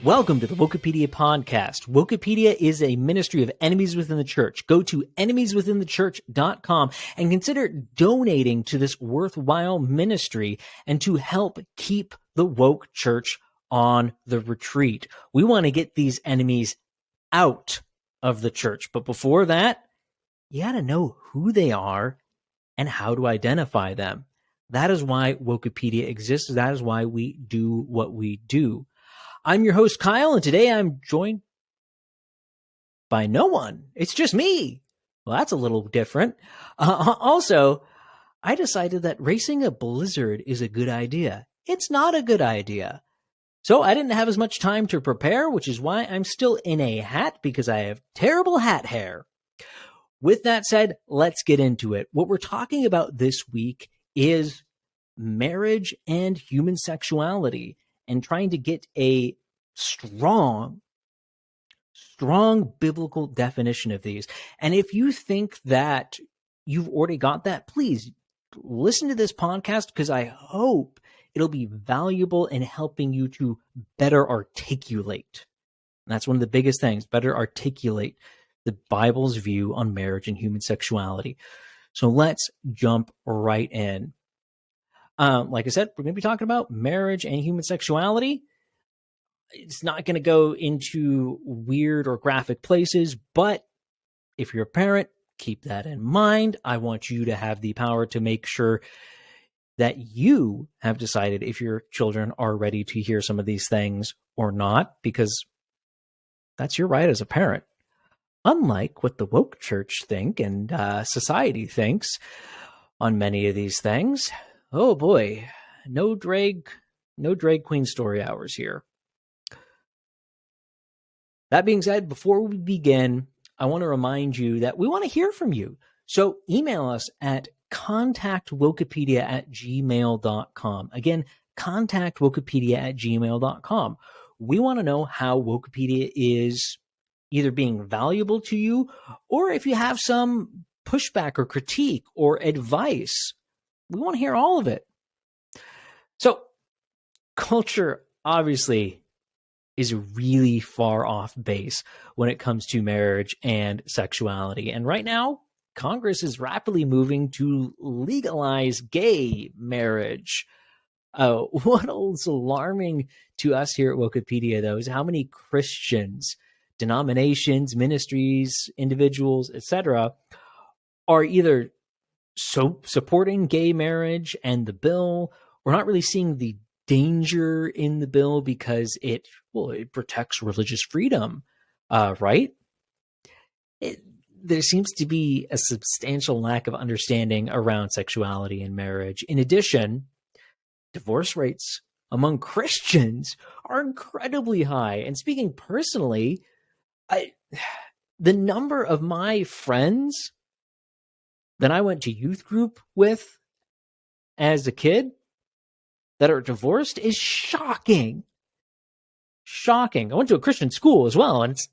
Welcome to the Wokepedia podcast. Wokepedia is a ministry of enemies within the church. Go to enemieswithinthechurch.com and consider donating to this worthwhile ministry and to help keep the woke church on the retreat. We want to get these enemies out of the church. But before that, you got to know who they are and how to identify them. That is why Wokepedia exists. That is why we do what we do. I'm your host, Kyle, and today I'm joined by no one. It's just me. Well, that's a little different. Also, I decided that racing a blizzard is a good idea. It's not a good idea. So I didn't have as much time to prepare, which is why I'm still in a hat because I have terrible hat hair. With that said, let's get into it. What we're talking about this week is marriage and human sexuality, and trying to get a strong biblical definition of these. And if you think that you've already got that, please listen to this podcast because I hope it'll be valuable in helping you to better articulate. And that's one of the biggest things, better articulate the Bible's view on marriage and human sexuality. So let's jump right in. Like I said, we're going to be talking about marriage and human sexuality. It's not going to go into weird or graphic places, but if you're a parent, keep that in mind. I want you to have the power to make sure that you have decided if your children are ready to hear some of these things or not, because that's your right as a parent. Unlike what the woke church think and society thinks on many of these things. Oh boy, no drag queen story hours here. That being said, before we begin, I want to remind you that we want to hear from you. So email us at contactwokepedia@gmail.com. Again, contactwokepedia@gmail.com. We want to know how Wokepedia is either being valuable to you, or if you have some pushback or critique or advice. We want to hear all of it. So culture obviously is really far off base when it comes to marriage and sexuality. And right now, Congress is rapidly moving to legalize gay marriage. What is alarming to us here at Wokepedia, though, is how many Christians, denominations, ministries, individuals, etc., are either so supporting gay marriage and the bill, we're not really seeing the danger in the bill because it protects religious freedom, right? There seems to be a substantial lack of understanding around sexuality and marriage. In addition, divorce rates among Christians are incredibly high. And speaking personally, the number of my friends that I went to youth group with as a kid that are divorced is shocking. Shocking. I went to a Christian school as well, and it's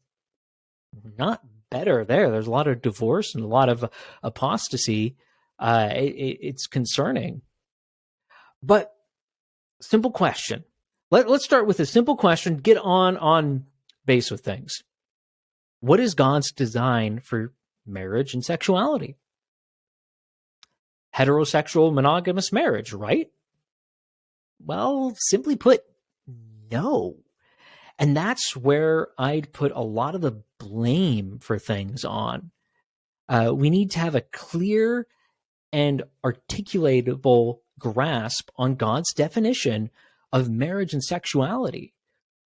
not better there. There's a lot of divorce and a lot of apostasy. It's concerning. But simple question. Let's start with a simple question. Get on base with things. What is God's design for marriage and sexuality? Heterosexual monogamous marriage, right? Well, simply put, no. And that's where I'd put a lot of the blame for things on. We need to have a clear and articulatable grasp on God's definition of marriage and sexuality,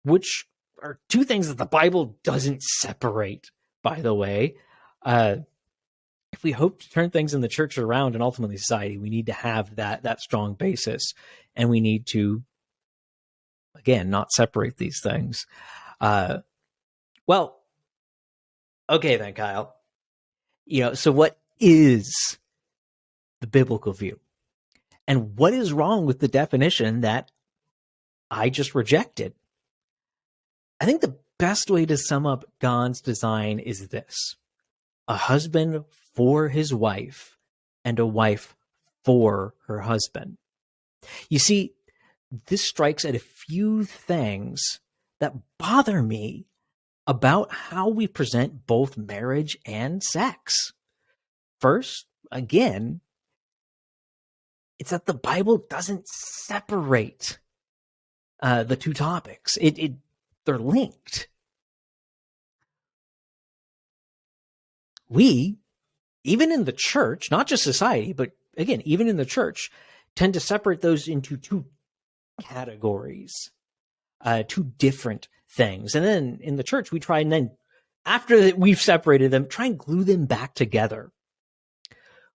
which are two things that the Bible doesn't separate, by the way. If we hope to turn things in the church around and ultimately society, we need to have that strong basis, and we need to, again, not separate these things. Well, okay then, Kyle. So what is the biblical view? And what is wrong with the definition that I just rejected? I think the best way to sum up God's design is this: a husband for his wife and a wife for her husband. You see, this strikes at a few things that bother me about how we present both marriage and sex. First, again, it's that the Bible doesn't separate the two topics. They're linked. We, even in the church, not just society, but again, even in the church, tend to separate those into two categories, two different things. And then in the church, we try and then, after we've separated them, try and glue them back together,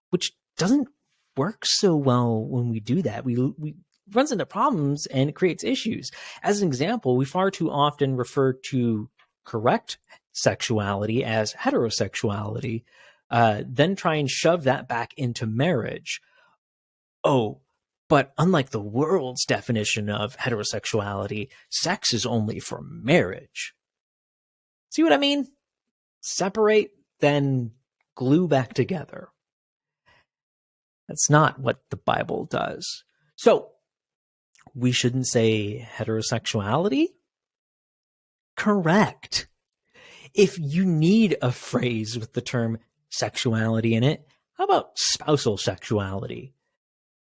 which doesn't work so well when we do that. We runs into problems and it creates issues. As an example, we far too often refer to correct sexuality as heterosexuality, then try and shove that back into marriage. Oh, but unlike the world's definition of heterosexuality, sex is only for marriage. See what I mean? Separate, then glue back together. That's not what the Bible does. So, we shouldn't say heterosexuality? Correct. If you need a phrase with the term sexuality in it, how about spousal sexuality?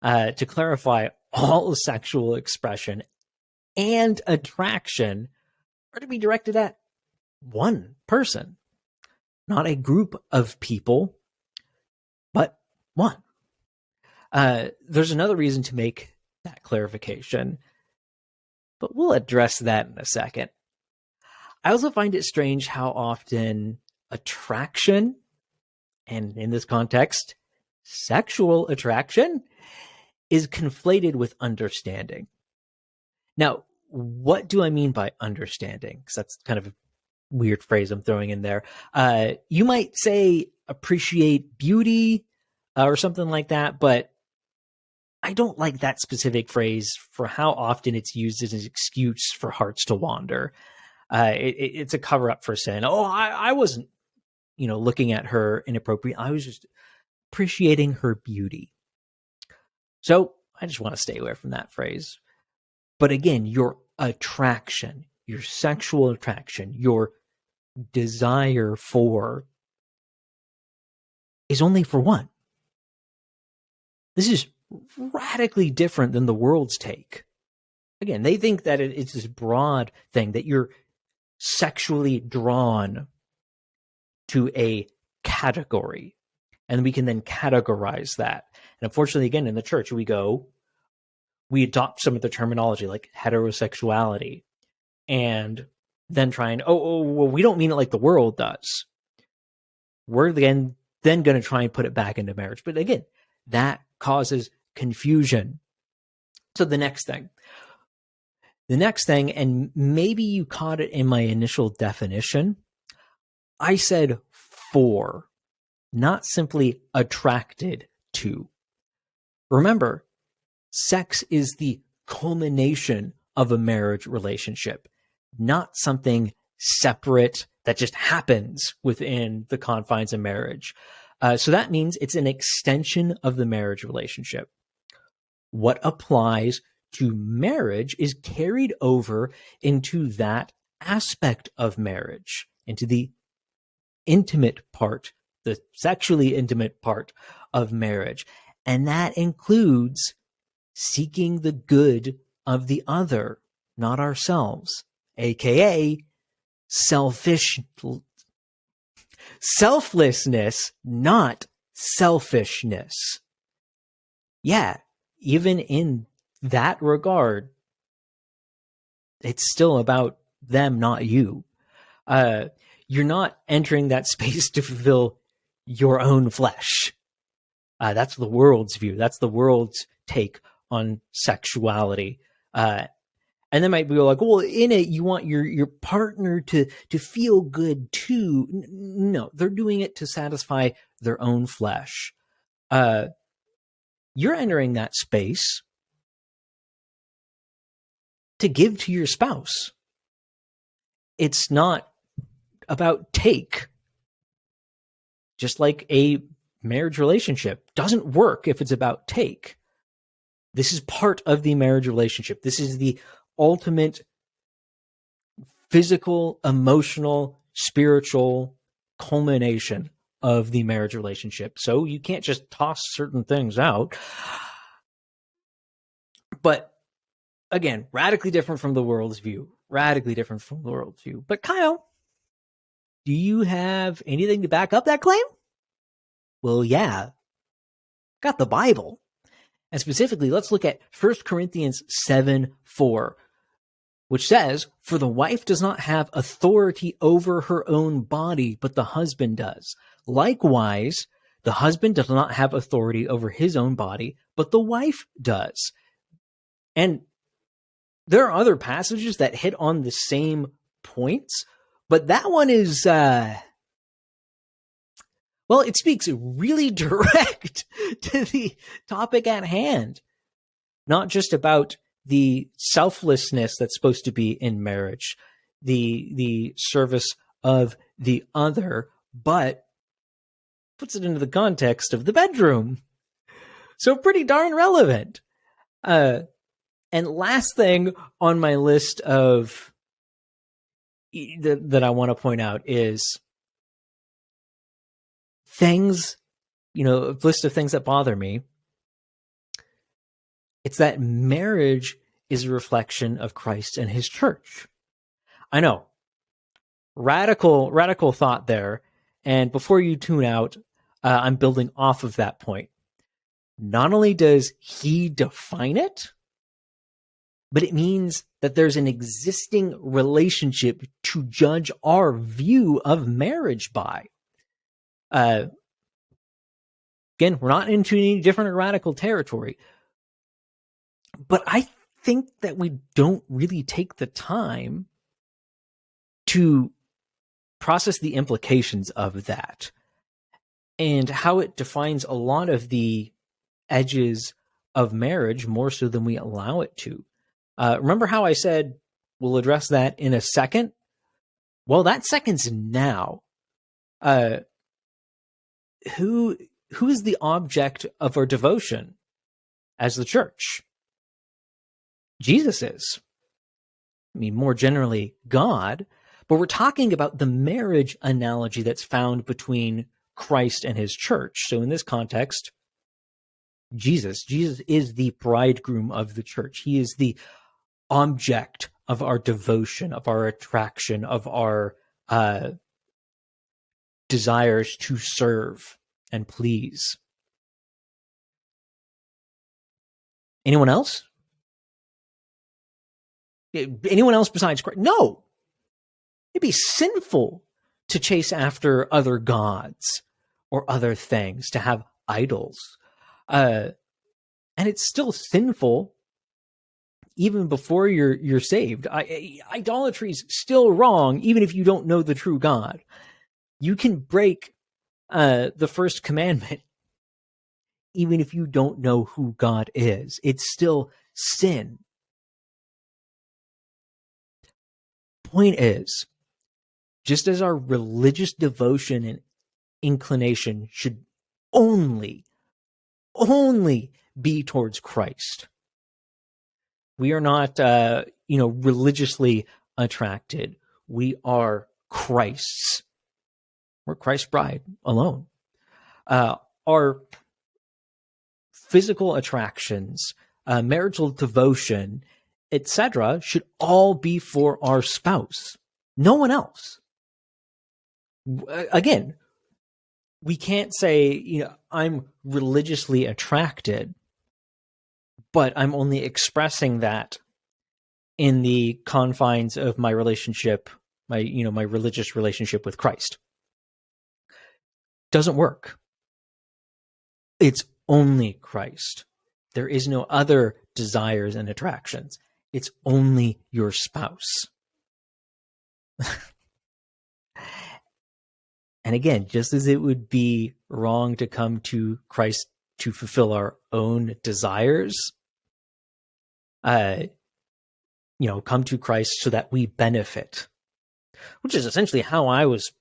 To clarify, all sexual expression and attraction are to be directed at one person, not a group of people, but one. There's another reason to make that clarification, but we'll address that in a second. I also find it strange how often attraction, and in this context, sexual attraction, is conflated with understanding. Now, what do I mean by understanding? Because that's kind of a weird phrase I'm throwing in there. You might say appreciate beauty or something like that, but I don't like that specific phrase for how often it's used as an excuse for hearts to wander. It's a cover up for sin. Oh, I wasn't, looking at her inappropriate. I was just appreciating her beauty. So I just want to stay away from that phrase. But again, your attraction, your sexual attraction, your desire for is only for one. This is radically different than the world's take. Again, they think that it's this broad thing that you're sexually drawn to a category, and we can then categorize that. And unfortunately, again, in the church, we adopt some of the terminology like heterosexuality, and then try and, well, we don't mean it like the world does. We're then going to try and put it back into marriage. But again, that causes confusion. So the next thing, and maybe you caught it in my initial definition, I said for, not simply attracted to. Remember, sex is the culmination of a marriage relationship, not something separate that just happens within the confines of marriage. So that means it's an extension of the marriage relationship. What applies to marriage is carried over into that aspect of marriage, into the intimate part, the sexually intimate part of marriage. And that includes seeking the good of the other, not ourselves, aka selflessness, not selfishness. Yeah, even in that regard, it's still about them, not you. You're not entering that space to fulfill your own flesh. That's the world's view. That's the world's take on sexuality. And then might be like, well, in it, you want your partner to feel good too. No, they're doing it to satisfy their own flesh. You're entering that space to give to your spouse. It's not about take. Just like a marriage relationship doesn't work if it's about take. This is part of the marriage relationship. This is the ultimate physical, emotional, spiritual culmination of the marriage relationship. So you can't just toss certain things out. But again, radically different from the world's view. Radically different from the world's view. But Kyle, do you have anything to back up that claim? Well, yeah. Got the Bible. And specifically, let's look at 1 Corinthians 7:4, which says, "For the wife does not have authority over her own body, but the husband does. Likewise, the husband does not have authority over his own body, but the wife does." And there are other passages that hit on the same points, but that one is, well, it speaks really direct to the topic at hand. Not just about the selflessness that's supposed to be in marriage, the service of the other, but puts it into the context of the bedroom. So pretty darn relevant. And last thing on my list of that I want to point out is things, a list of things that bother me. It's that marriage is a reflection of Christ and his church. I know. Radical thought there. And before you tune out, I'm building off of that point. Not only does he define it, but it means that there's an existing relationship to judge our view of marriage by. Again, we're not into any different or radical territory, but I think that we don't really take the time to process the implications of that and how it defines a lot of the edges of marriage more so than we allow it to. Remember how I said we'll address that in a second? Well, that second's now. Who is the object of our devotion as the church? Jesus is. I mean, more generally, God. But we're talking about the marriage analogy that's found between Christ and his church. So in this context, Jesus is the bridegroom of the church. He is the object of our devotion, of our attraction, of our desires to serve and please. Anyone else? Anyone else besides Christ? No. It'd be sinful to chase after other gods or other things, to have idols. And it's still sinful even before you're saved. Idolatry is still wrong, even if you don't know the true God. You can break the first commandment, even if you don't know who God is. It's still sin. Point is, just as our religious devotion and inclination should only be towards Christ, we are not, religiously attracted. We are Christ's. We're Christ's bride alone. Our physical attractions, marital devotion, etc., should all be for our spouse. No one else. Again, we can't say, I'm religiously attracted, but I'm only expressing that in the confines of my relationship, my religious relationship with Christ. Doesn't work. It's only Christ. There is no other desires and attractions. It's only your spouse. And again, just as it would be wrong to come to Christ to fulfill our own desires, come to Christ so that we benefit, which is essentially how I was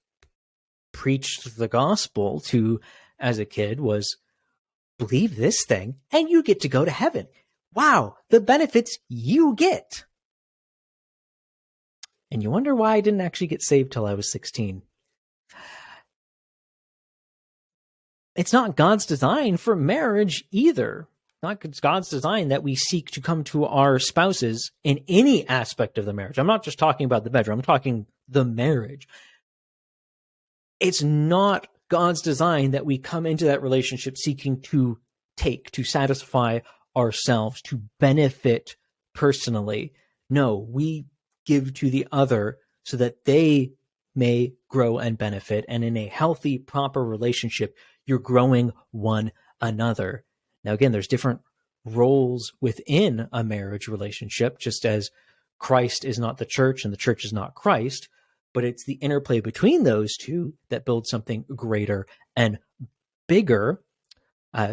preached the gospel to as a kid, was believe this thing and you get to go to heaven. Wow, the benefits you get. And you wonder why I didn't actually get saved till I was 16. It's not God's design for marriage either. Not God's design that we seek to come to our spouses in any aspect of the marriage. I'm not just talking about the bedroom. I'm talking the marriage. It's not God's design that we come into that relationship seeking to satisfy ourselves, to benefit personally. No, we give to the other so that they may grow and benefit. And in a healthy, proper relationship, you're growing one another. Now, again, there's different roles within a marriage relationship, just as Christ is not the church and the church is not Christ, but it's the interplay between those two that builds something greater and bigger.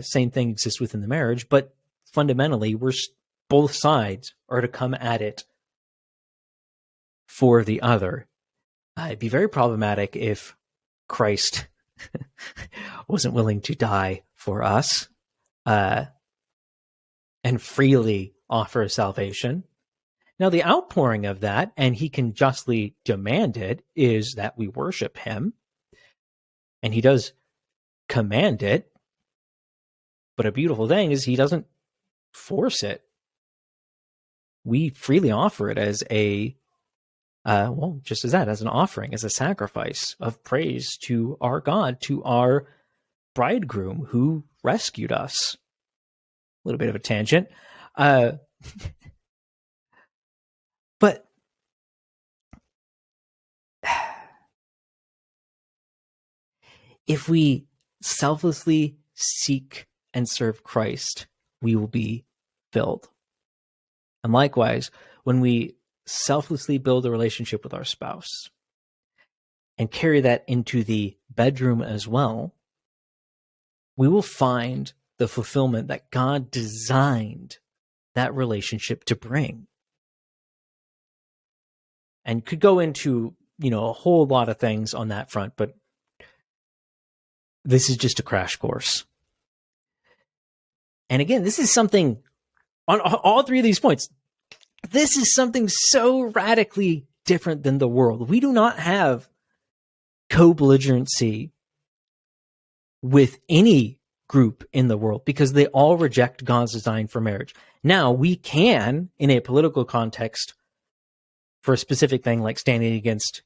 Same thing exists within the marriage, but fundamentally, both sides are to come at it for the other. It'd be very problematic if Christ wasn't willing to die for us and freely offer salvation. Now, the outpouring of that, and he can justly demand it, is that we worship him. And he does command it. But a beautiful thing is he doesn't force it. We freely offer it as just as that, as an offering, as a sacrifice of praise to our God, to our bridegroom who rescued us. A little bit of a tangent. But if we selflessly seek and serve Christ, we will be filled. And likewise, when we selflessly build a relationship with our spouse and carry that into the bedroom as well, we will find the fulfillment that God designed that relationship to bring. And could go into, a whole lot of things on that front, but this is just a crash course. And again, this is something on all three of these points. This is something so radically different than the world. We do not have co-belligerency with any group in the world because they all reject God's design for marriage. Now, we can, in a political context, for a specific thing like standing against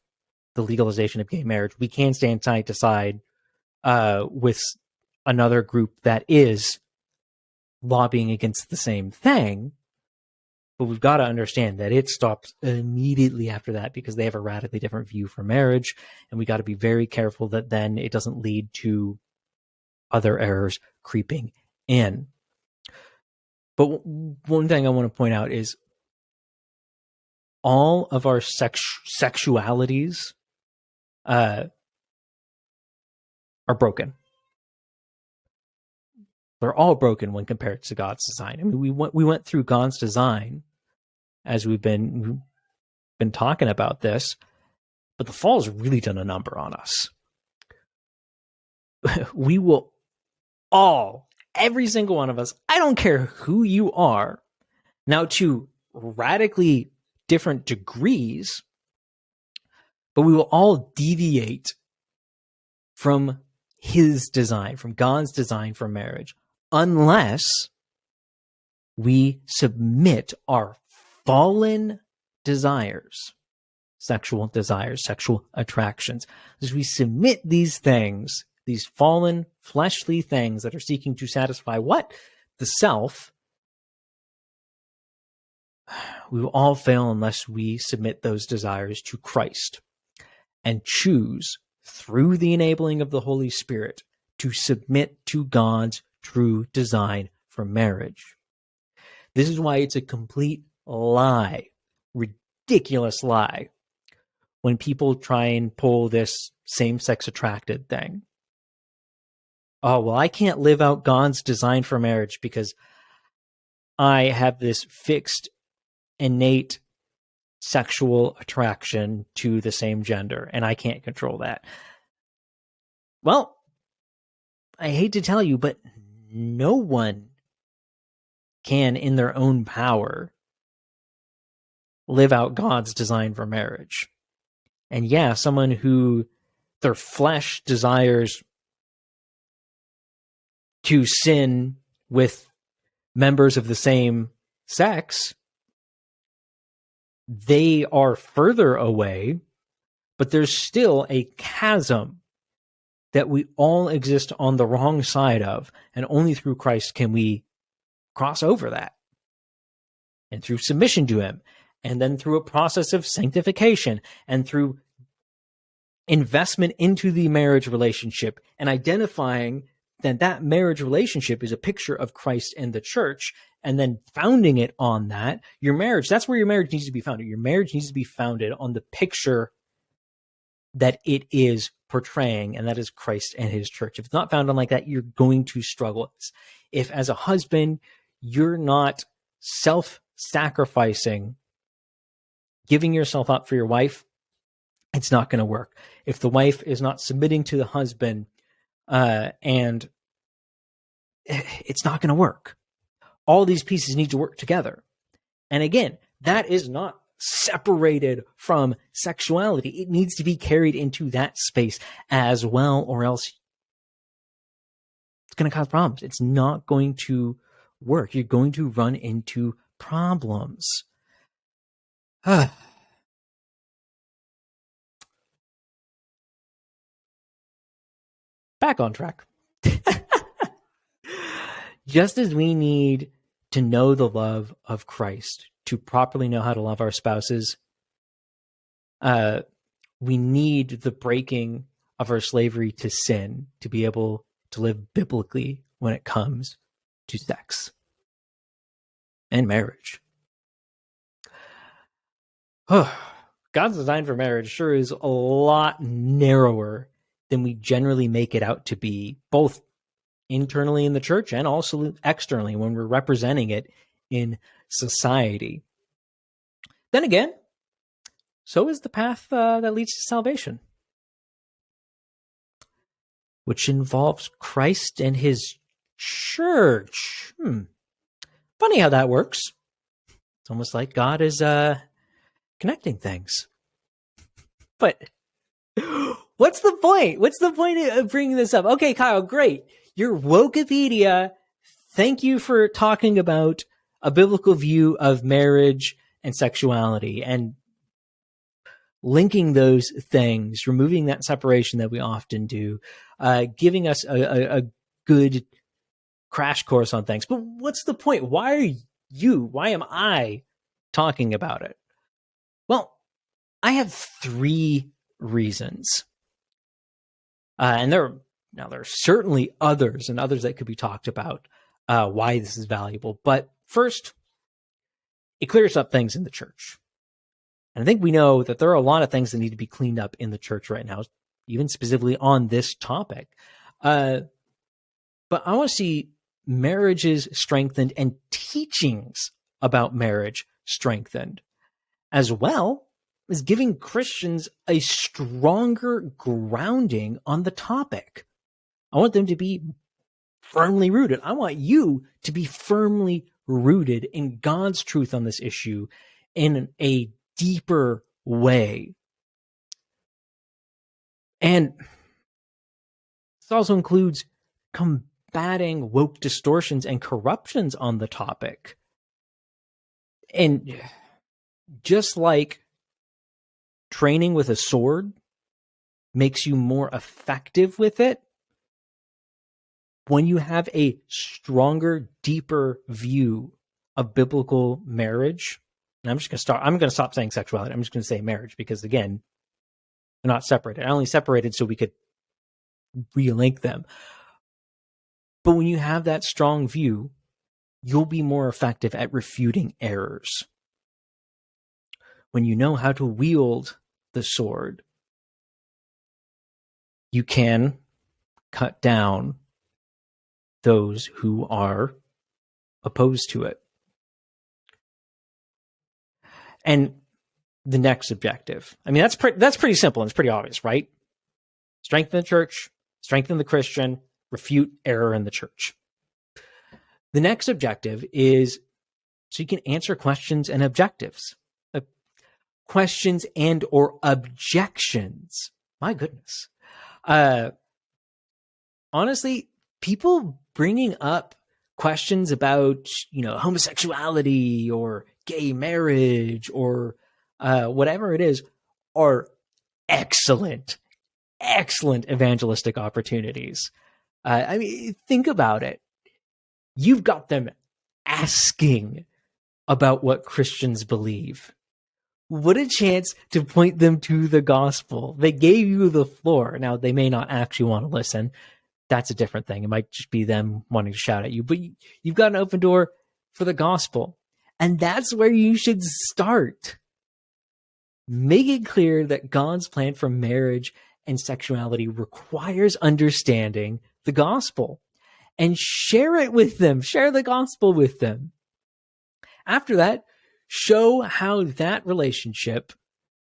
the legalization of gay marriage, we can stand side to side with another group that is lobbying against the same thing. But we've got to understand that it stops immediately after that because they have a radically different view for marriage. And we got to be very careful that then it doesn't lead to other errors creeping in. But one thing I want to point out is all of our sexualities are broken. They're all broken when compared to God's design. I mean, we went through God's design as we've been talking about this, but the fall has really done a number on us. We will all, every single one of us, I don't care who you are, now to radically different degrees, but we will all deviate from his design, from God's design for marriage, unless we submit our fallen desires, sexual attractions. As we submit these things, these fallen fleshly things that are seeking to satisfy what? The self, we will all fail unless we submit those desires to Christ and choose through the enabling of the Holy Spirit to submit to God's true design for marriage. This is why it's a complete lie, ridiculous lie, when people try and pull this same-sex attracted thing. Oh, well, I can't live out God's design for marriage because I have this fixed, innate sexual attraction to the same gender, and I can't control that. Well, I hate to tell you, but no one can, in their own power, live out God's design for marriage. And yeah, someone who their flesh desires to sin with members of the same sex, they are further away, but there's still a chasm that we all exist on the wrong side of, and only through Christ can we cross over that. And through submission to him, and then through a process of sanctification, and through investment into the marriage relationship, and identifying that that marriage relationship is a picture of Christ and the church, and then founding it on that, your marriage, that's where your marriage needs to be founded. Your marriage needs to be founded on the picture that it is portraying, and that is Christ and his church. If it's not founded like that, you're going to struggle. If as a husband, you're not self-sacrificing, giving yourself up for your wife, it's not going to work. If the wife is not submitting to the husband, and it's not going to work. All these pieces need to work together. And again, that is not separated from sexuality. It needs to be carried into that space as well, or else it's going to cause problems. It's not going to work. You're going to run into problems. Back on track. Just as we need to know the love of Christ to properly know how to love our spouses, we need the breaking of our slavery to sin to be able to live biblically when it comes to sex and marriage. God's design for marriage sure is a lot narrower than we generally make it out to be, both internally in the church and also externally when we're representing it in society. Then again, so is the path that leads to salvation, which involves Christ and his church. Funny how that works. It's almost like God is connecting things. But what's the point? What's the point of bringing this up? Okay, Kyle, great. Your Wokepedia. Thank you for talking about a biblical view of marriage and sexuality and linking those things, removing that separation that we often do, giving us a good crash course on things. But what's the point? Why am I talking about it? Well, I have 3 reasons. And there are certainly others that could be talked about why this is valuable. But first, it clears up things in the church. And I think we know that there are a lot of things that need to be cleaned up in the church right now, even specifically on this topic. But I want to see marriages strengthened and teachings about marriage strengthened, as well as giving Christians a stronger grounding on the topic. I want them to be firmly rooted. I want you to be firmly rooted in God's truth on this issue in a deeper way. And this also includes combating woke distortions and corruptions on the topic. And just like training with a sword makes you more effective with it, when you have a stronger, deeper view of biblical marriage, and I'm going to stop saying sexuality. I'm just going to say marriage because, again, they're not separated. I only separated so we could relink them. But when you have that strong view, you'll be more effective at refuting errors. When you know how to wield the sword, you can cut down those who are opposed to it. And the next objective, I mean, that's pretty simple and it's pretty obvious, right? Strengthen the church, strengthen the Christian, refute error in the church. The next objective is so you can answer questions and objectives. questions and or objections. My goodness. Honestly, people bringing up questions about, homosexuality or gay marriage or whatever it is are excellent, excellent evangelistic opportunities. I mean, think about it. You've got them asking about what Christians believe. What a chance to point them to the gospel. They gave you the floor. Now, they may not actually want to listen. That's a different thing. It might just be them wanting to shout at you, but you've got an open door for the gospel. And that's where you should start. Make it clear that God's plan for marriage and sexuality requires understanding the gospel, and share it with them. Share the gospel with them. After that, show how that relationship,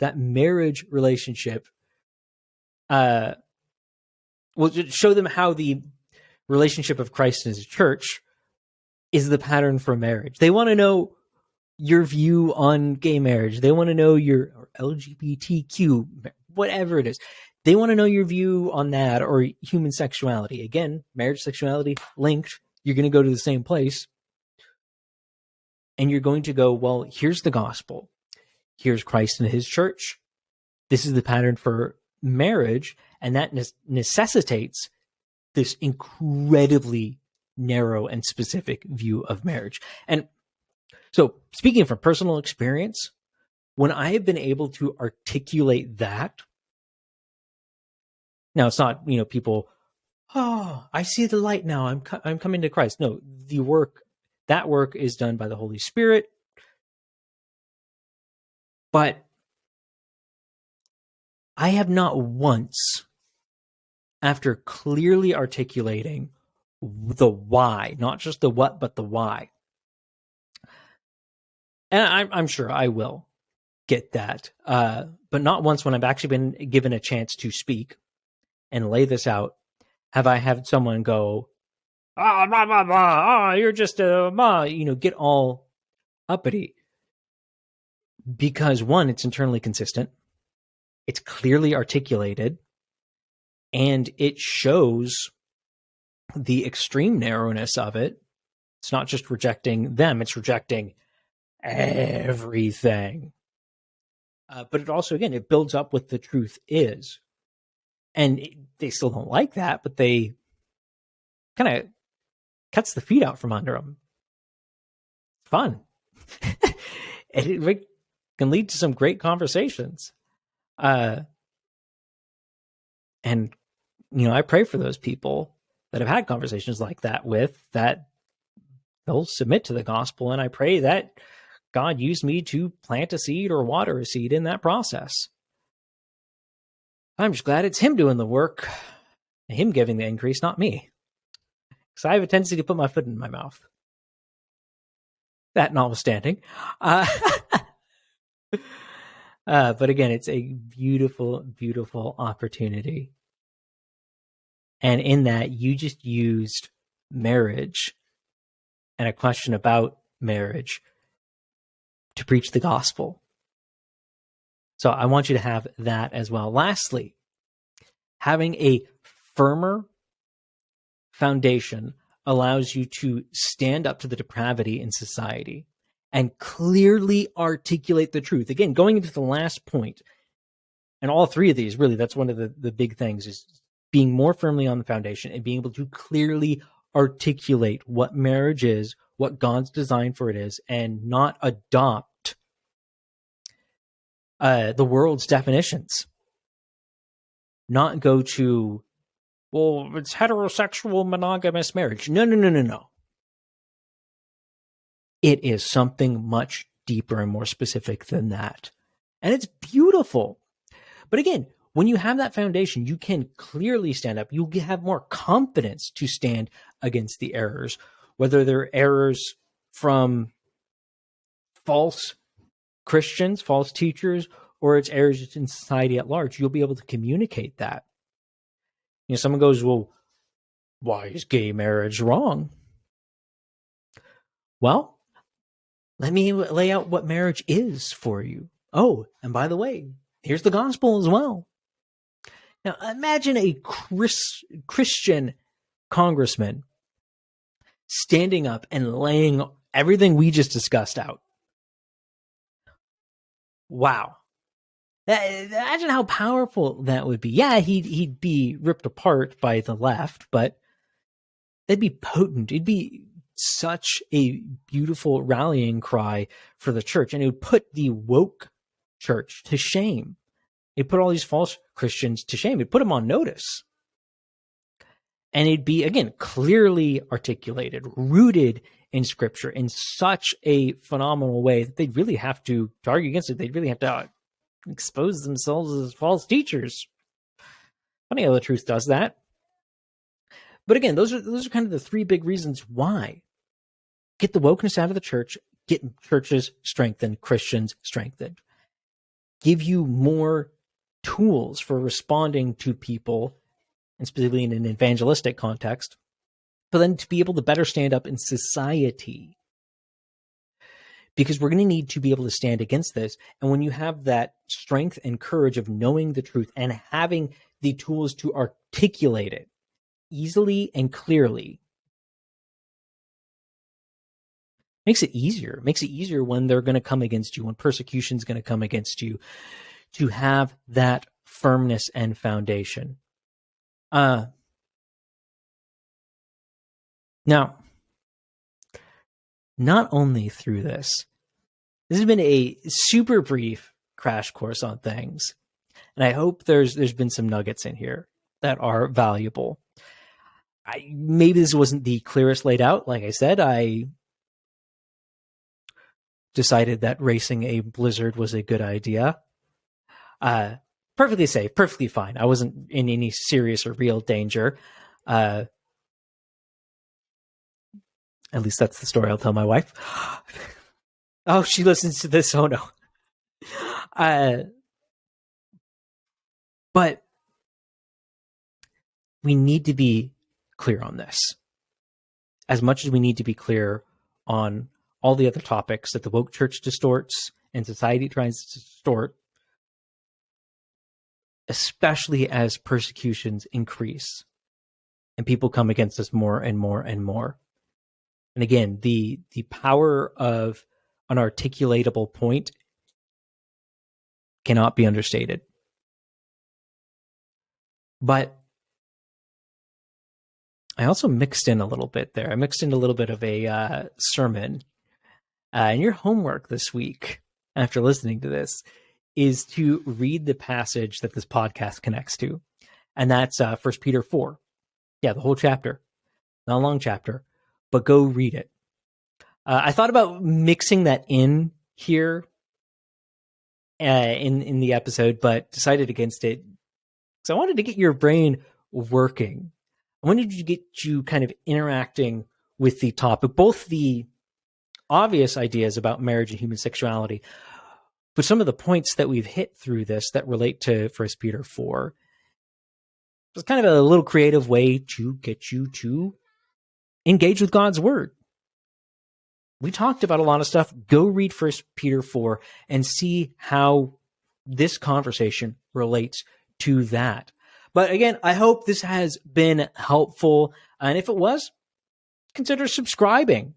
that marriage relationship, show them how the relationship of Christ and his church is the pattern for marriage. They want to know your view on gay marriage. They want to know your LGBTQ, whatever it is. They want to know your view on that, or human sexuality. Again, marriage, sexuality, linked. You're going to go to the same place. And you're going to go, well, here's the gospel. Here's Christ and his church. This is the pattern for marriage. And that necessitates this incredibly narrow and specific view of marriage. And so, speaking from personal experience, when I have been able to articulate that, now it's not, people, oh, I see the light now. I'm coming to Christ. No, that work is done by the Holy Spirit. But I have not once, after clearly articulating the why, not just the what, but the why. And I'm sure I will get that. But not once when I've actually been given a chance to speak and lay this out, have I had someone go, blah, blah, blah, you're just a, get all uppity. Because one, it's internally consistent. It's clearly articulated. And it shows the extreme narrowness of it. It's not just rejecting them, it's rejecting everything. But it also, again, it builds up what the truth is. And they still don't like that, but they kind of cuts the feet out from under them. Fun. And it can lead to some great conversations. And, I pray for those people that have had conversations like that that they'll submit to the gospel. And I pray that God used me to plant a seed or water a seed in that process. I'm just glad it's him doing the work, him giving the increase, not me. Because I have a tendency to put my foot in my mouth. That notwithstanding. But again, it's a beautiful, beautiful opportunity. And in that, you just used marriage and a question about marriage to preach the gospel. So I want you to have that as well. Lastly, having a firmer foundation allows you to stand up to the depravity in society and clearly articulate the truth. Again, going into the last point, and all three of these, really, that's one of the big things, is being more firmly on the foundation and being able to clearly articulate what marriage is, what God's design for it is, and not adopt the world's definitions. Not go to, well, it's heterosexual monogamous marriage. No. It is something much deeper and more specific than that. And it's beautiful. But again, when you have that foundation, you can clearly stand up. You have more confidence to stand against the errors, whether they're errors from false Christians, false teachers, or it's errors in society at large. You'll be able to communicate that. Someone goes, well, why is gay marriage wrong? Well, let me lay out what marriage is for you. Oh, and by the way, here's the gospel as well. Now, imagine a Christian congressman standing up and laying everything we just discussed out. Wow. Imagine how powerful that would be. Yeah, he'd be ripped apart by the left, but that'd be potent. It'd be such a beautiful rallying cry for the church, and it would put the woke church to shame. It'd put all these false Christians to shame. It'd put them on notice. And it'd be, again, clearly articulated, rooted in Scripture in such a phenomenal way that they'd really have to argue against it. They'd really have to expose themselves as false teachers. Funny how the truth does that. But again, those are kind of the three big reasons why. Get the wokeness out of the church, get churches strengthened, Christians strengthened. Give you more tools for responding to people, and specifically in an evangelistic context, but then to be able to better stand up in society. Because we're going to need to be able to stand against this. And when you have that strength and courage of knowing the truth and having the tools to articulate it easily and clearly, makes it easier. Makes it easier when they're going to come against you, when persecution is going to come against you, to have that firmness and foundation. Now, not only through this has been a super brief crash course on things, and I hope there's been some nuggets in here that are valuable. Maybe this wasn't the clearest laid out. Like I said, I decided that racing a blizzard was a good idea. Perfectly safe, perfectly fine. I wasn't in any serious or real danger. At least that's the story I'll tell my wife. Oh, she listens to this. Oh, no. But we need to be clear on this. As much as we need to be clear on all the other topics that the woke church distorts and society tries to distort, especially as persecutions increase and people come against us more and more and more. And again, the power of an articulatable point cannot be understated. But I also mixed in a little bit there. I mixed in a little bit of a sermon. And your homework this week, after listening to this, is to read the passage that this podcast connects to. And that's 1 Peter 4. Yeah, the whole chapter. Not a long chapter, but go read it. I thought about mixing that in here in the episode, but decided against it because I wanted to get your brain working. I wanted to get you kind of interacting with the topic, both the obvious ideas about marriage and human sexuality, but some of the points that we've hit through this that relate to 1 Peter 4. It's kind of a little creative way to get you to engage with God's word. We talked about a lot of stuff. Go read 1 Peter 4 and see how this conversation relates to that. But again, I hope this has been helpful. And if it was, consider subscribing.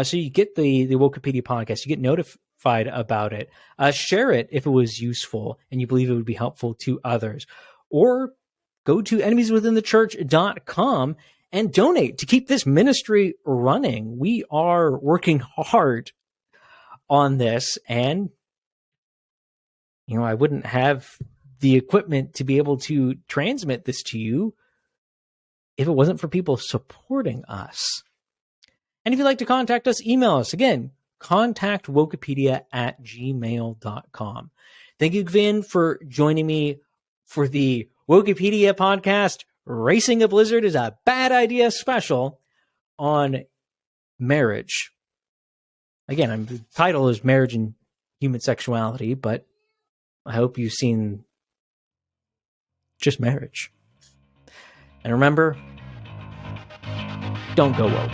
So you get the Wokepedia podcast. You get notified about it. Share it if it was useful and you believe it would be helpful to others. Or go to enemieswithinthechurch.com and donate to keep this ministry running. We are working hard on this, and I wouldn't have the equipment to be able to transmit this to you if it wasn't for people supporting us. And if you'd like to contact us, email us. Again, contactwokepedia@gmail.com. Thank you, Vin, for joining me for the Wokepedia podcast, Racing a Blizzard is a Bad Idea special on marriage. Again, the title is Marriage and Human Sexuality, but I hope you've seen just marriage. And remember, don't go woke.